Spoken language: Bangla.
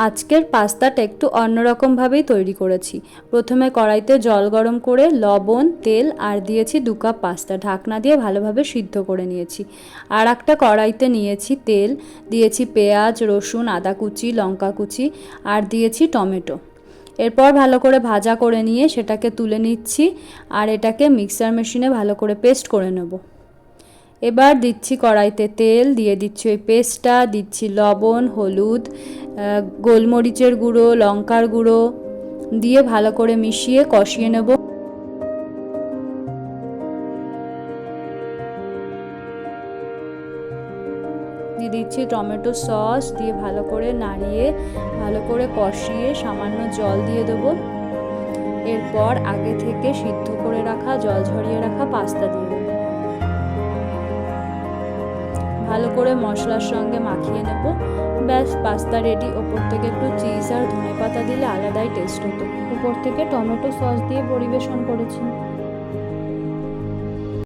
আজকের পাস্তাটা একটু অন্যরকমভাবেই তৈরি করেছি। প্রথমে কড়াইতে জল গরম করে লবণ, তেল আর দিয়েছি 2 কাপ পাস্তা, ঢাকনা দিয়ে ভালোভাবে সিদ্ধ করে নিয়েছি। আর একটা কড়াইতে নিয়েছি তেল, দিয়েছি পেঁয়াজ, রসুন, আদা কুচি, লঙ্কা কুচি আর দিয়েছি টমেটো। এরপর ভালো করে ভাজা করে নিয়ে সেটাকে তুলে নিচ্ছি আর এটাকে মিক্সার মেশিনে ভালো করে পেস্ট করে নেব। এবার দিচ্ছি কড়াইতে তেল, দিয়ে দিচ্ছি ওই পেস্টটা, দিচ্ছি লবণ, হলুদ, গোলমরিচের গুঁড়ো, লঙ্কার গুঁড়ো দিয়ে ভালো করে মিশিয়ে কষিয়ে নেব। দিয়ে দিচ্ছি টমেটো সস, দিয়ে ভালো করে নাড়িয়ে ভালো করে কষিয়ে সামান্য জল দিয়ে দেবো। এরপর আগে থেকে সিদ্ধ করে রাখা, জল ঝরিয়ে রাখা পাস্তা দিয়ে দেবো। ভালো করে মশলার সঙ্গে মাখিয়ে নেব। ব্যাস, পাস্তা রেডি। ওপর থেকে একটু চিজ আর ধনেপাতা দিলে আলাদাই টেস্ট হতো। উপর থেকে টমেটো সস দিয়ে পরিবেশন করেছি।